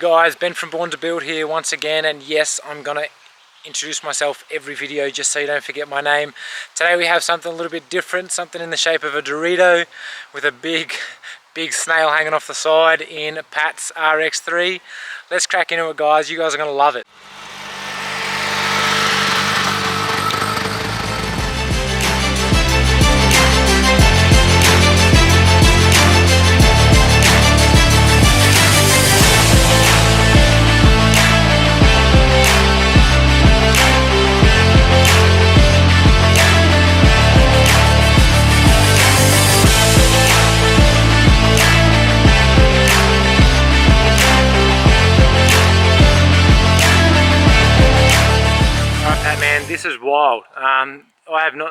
guys, Ben from Born to Build here once again, and yes, I'm gonna introduce myself every video just so you don't forget my name. Today we have something a little bit different, something in the shape of a Dorito with a big snail hanging off the side in Pat's RX3. Let's crack into it, guys. You guys are gonna love it. Man, this is wild.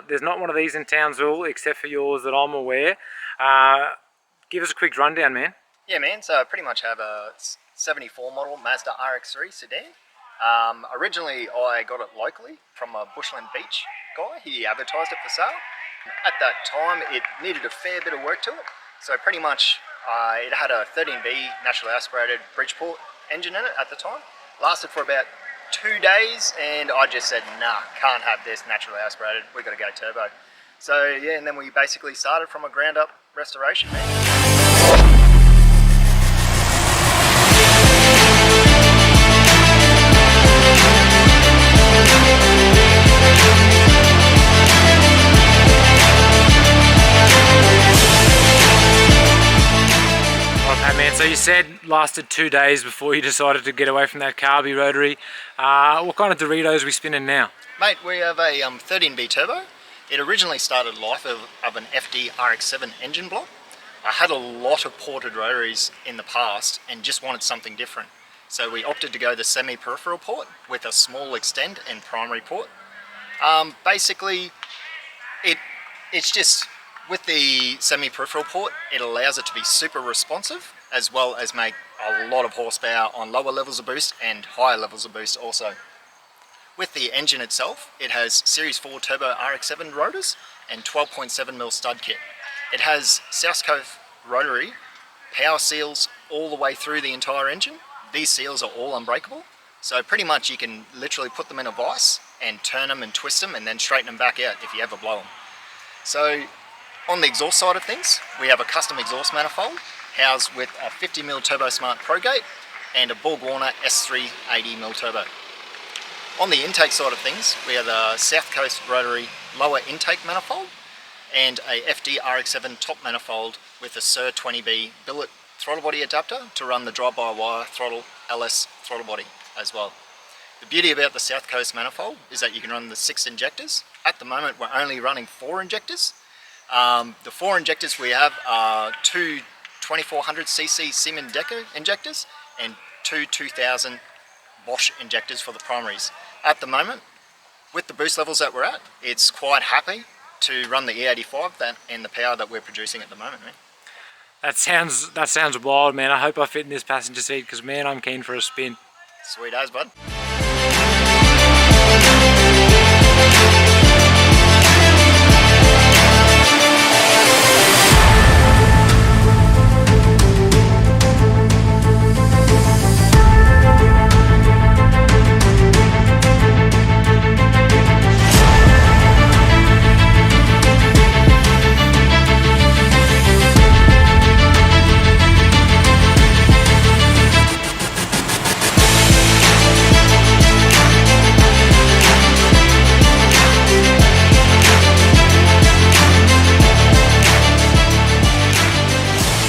There's not one of these in Townsville except for yours that I'm aware. Give us a quick rundown, man. Yeah, man, so I pretty much have a 74 model Mazda RX3 sedan. Originally I got it locally from a Bushland Beach guy. He advertised it for sale. At that time it needed a fair bit of work to it, so pretty much it had a 13B naturally aspirated Bridgeport engine in it at the time. Lasted for about 2 days, and I just said, nah, can't have this naturally aspirated, we got to go turbo. So yeah, and then we basically started from a ground up restoration, man. So you said lasted 2 days before you decided to get away from that carby Rotary. What kind of Doritos are we spinning now? Mate, we have a 13B turbo. It originally started life of an FD RX7 engine block. I had a lot of ported Rotaries in the past and just wanted something different. So we opted to go the semi-peripheral port with a small extend and primary port. Basically, it's just, with the semi-peripheral port, it allows it to be super responsive, as well as make a lot of horsepower on lower levels of boost and higher levels of boost also. With the engine itself, it has Series 4 Turbo RX7 rotors and 12.7mm stud kit. It has South Coast Rotary power seals all the way through the entire engine. These seals are all unbreakable, so pretty much you can literally put them in a vise and turn them and twist them and then straighten them back out if you ever blow them. So on the exhaust side of things, we have a custom exhaust manifold housed with a 50mm Turbo Smart Pro Gate and a Borg Warner S3 80mm turbo. On the intake side of things, we have the South Coast Rotary lower intake manifold and a FD RX7 top manifold with a SIR 20B billet throttle body adapter to run the drive-by-wire throttle LS throttle body as well. The beauty about the South Coast manifold is that you can run the 6 injectors. At the moment we're only running 4 injectors. The 4 injectors we have are 2 2400cc Siemens Deco injectors and 2 2000 Bosch injectors for the primaries. At the moment, with the boost levels that we're at, it's quite happy to run the E85 and the power that we're producing at the moment, man. That sounds wild, man. I hope I fit in this passenger seat because, man, I'm keen for a spin. Sweet as, bud.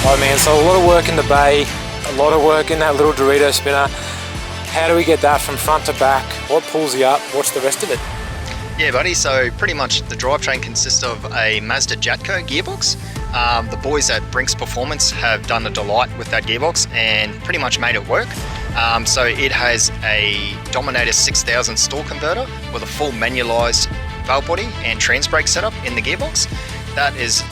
Right, man, so a lot of work in the bay, a lot of work in that little Dorito spinner. How do we get that from front to back? What pulls you up? What's the rest of it? Yeah, buddy, so pretty much the drivetrain consists of a Mazda Jatco gearbox. The boys at Brinks Performance have done a delight with that gearbox and pretty much made it work. So it has a Dominator 6000 stall converter with a full manualised valve body and trans brake setup in the gearbox. That is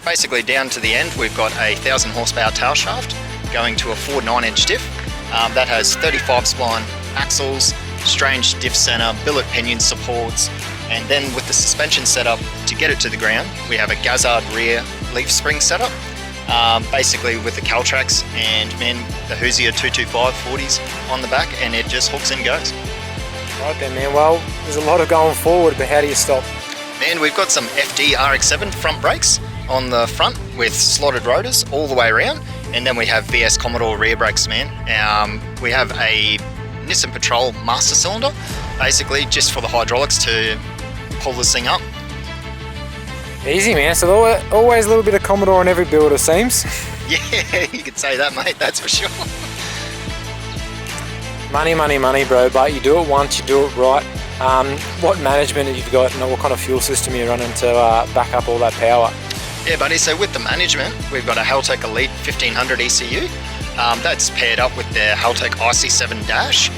basically down to the end. We've got a 1000 horsepower tail shaft going to a Ford 9-inch diff that has 35 spline axles, strange diff center, billet pinion supports, and then with the suspension setup to get it to the ground, we have a Gazzard rear leaf spring setup basically with the Caltrax and man, the Hoosier 225 40s on the back, and it just hooks and goes. Right then, man. Well, there's a lot of going forward, but how do you stop? Man, we've got some FD RX7 front brakes on the front with slotted rotors all the way around, and then we have VS Commodore rear brakes, man. We have a Nissan Patrol master cylinder, basically just for the hydraulics to pull this thing up. Easy, man. So always a little bit of Commodore in every build, it seems. Yeah, you could say that, mate, that's for sure. Money, money, money, bro, but you do it once, you do it right. What management have you got and what kind of fuel system you're running to back up all that power? Yeah, buddy, so with the management, we've got a Haltech Elite 1500 ECU. That's paired up with the Haltech IC7 dash,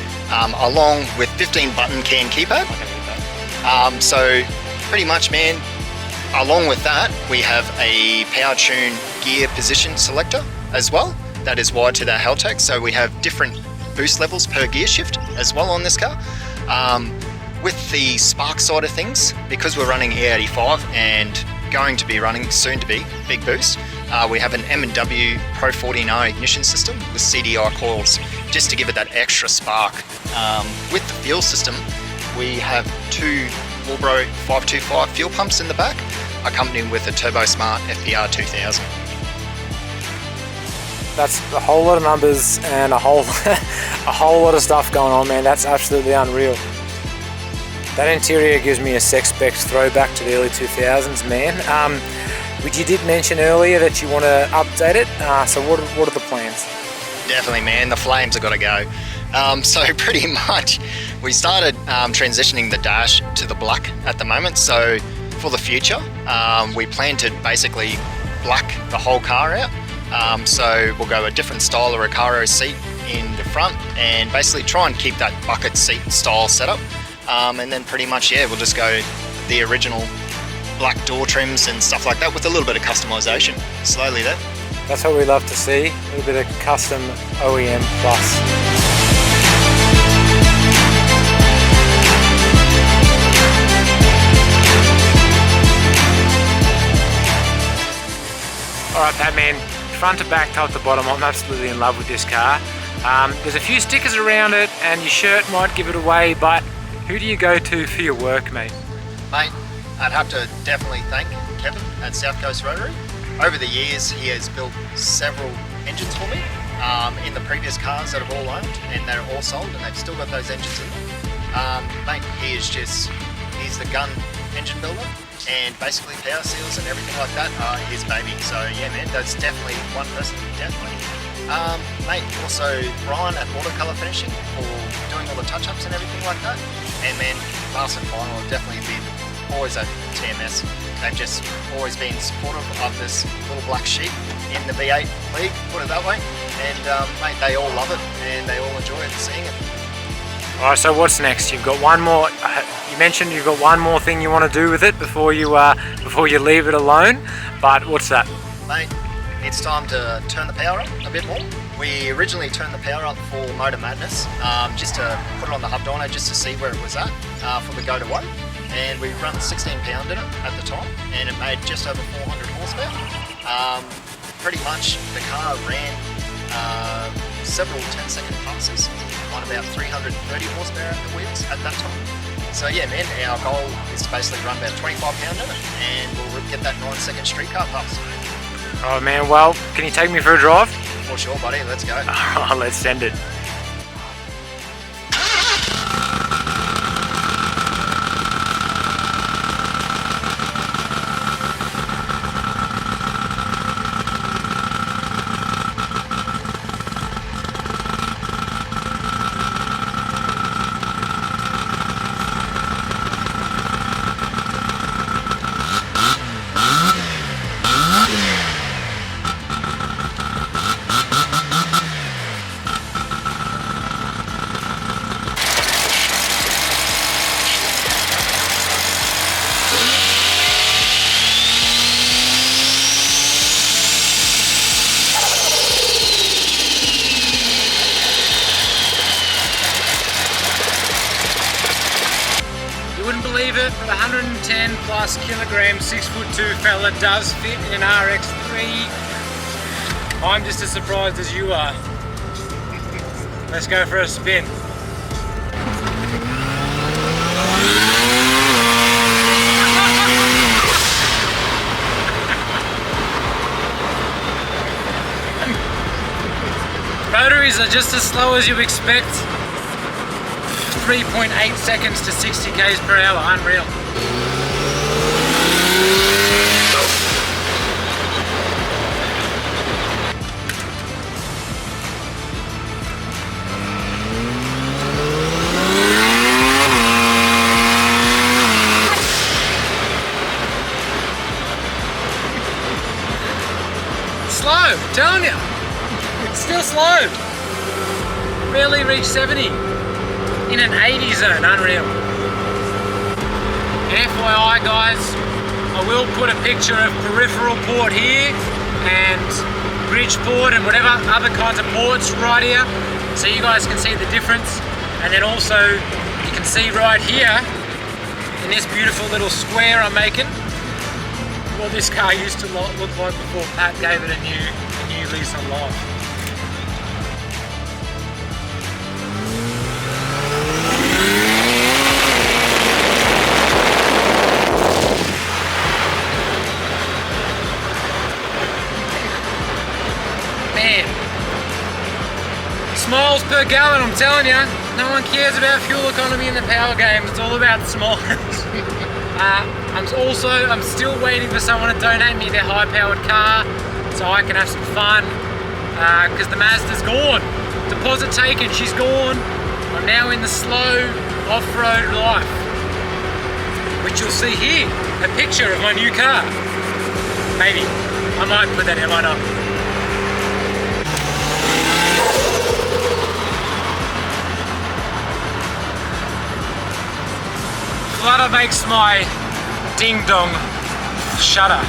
along with 15 button CAN keypad. So pretty much, man, along with that, we have a PowerTune gear position selector as well. That is wired to the Haltech, so we have different boost levels per gear shift as well on this car. With the spark side of things, because we're running E85 and going to be running soon to be big boost, we have an M&W Pro 14R ignition system with CDI coils just to give it that extra spark. With the fuel system, we have two Walbro 525 fuel pumps in the back, accompanied with a TurboSmart FPR 2000. That's a whole lot of numbers and a whole lot of stuff going on, man. That's absolutely unreal. That interior gives me a Sex Specs throwback to the early 2000s, man. You did mention earlier that you want to update it, so what are the plans? Definitely, man, the flames have got to go. So pretty much we started transitioning the dash to the black at the moment, so for the future we plan to basically black the whole car out. So we'll go a different style of Recaro seat in the front and basically try and keep that bucket seat style setup. And then pretty much, yeah, we'll just go the original black door trims and stuff like that with a little bit of customization slowly there. That's what we love to see, a little bit of custom OEM plus. Alright, Pat, man, front to back, top to bottom, I'm absolutely in love with this car. There's a few stickers around it and your shirt might give it away, but who do you go to for your work, mate? Mate, I'd have to definitely thank Kevin at South Coast Rotary. Over the years, he has built several engines for me in the previous cars that I've all owned, and they're all sold, and they've still got those engines in them. Mate, he's the gun engine builder, and basically power seals and everything like that are his baby. So yeah, man, that's definitely one person, definitely. Mate, also Brian at Watercolor Finishing for doing all the touch-ups and everything like that. And man, last and final, will definitely be always at TMS. They've just always been supportive of this little black sheep in the V8 league, put it that way. And mate, they all love it and they all enjoy it, seeing it. Alright, so what's next? You've got one more. You mentioned you've got one more thing you want to do with it before you leave it alone. But what's that? Mate, it's time to turn the power up a bit more. We originally turned the power up for Motor Madness, just to put it on the hub dyno just to see where it was at for the go to weight. And we run 16 pound in it at the time, and it made just over 400 horsepower. Pretty much the car ran several 10-second passes on about 330 horsepower at the wheels at that time. So yeah, man, our goal is to basically run about 25 pound in it, and we'll get that 9-second street car pass. Oh man, well, can you take me for a drive? For sure, buddy, let's go. Alright, let's send it. Believe it, but 110 plus kilogram 6'2" fella does fit in an RX3 I'm just as surprised as you are. Let's go for a spin. Rotaries are just as slow as you expect. 3.8 seconds to 60 k's per hour, unreal. Slow, I'm telling you. It's still slow. Barely reached 70. In an 80 zone, unreal. And FYI guys, I will put a picture of peripheral port here and bridge port and whatever other kinds of ports right here, so you guys can see the difference. And then also you can see right here in this beautiful little square I'm making what this car used to look like before Pat gave it a new lease on life. Smiles per gallon, I'm telling you. No one cares about fuel economy in the power game. It's all about smiles. I'm still waiting for someone to donate me their high-powered car so I can have some fun. Because the Mazda's gone. Deposit taken, she's gone. I'm now in the slow off-road life, which you'll see here. A picture of my new car. Maybe. I might put that in, why not? Flutter makes my ding dong shudder.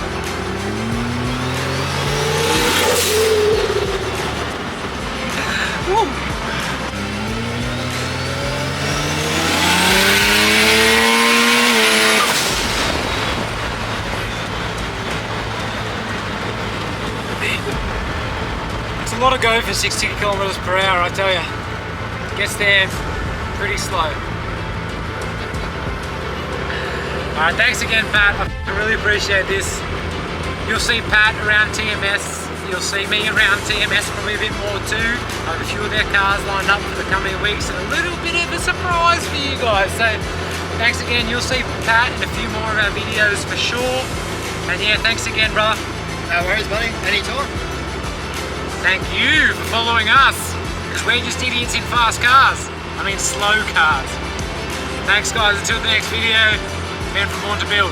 Woo. It's a lot of go for 60 kilometers per hour, I tell you. Gets there pretty slow. Alright, thanks again Pat, I really appreciate this. You'll see Pat around TMS, you'll see me around TMS probably a bit more too. I have a few of their cars lined up for the coming weeks and a little bit of a surprise for you guys. So thanks again, you'll see Pat in a few more of our videos for sure. And yeah, thanks again brother. No worries buddy, anytime. Thank you for following us, because we're just idiots in fast cars. I mean slow cars. Thanks guys, until the next video. Man from Born to Build.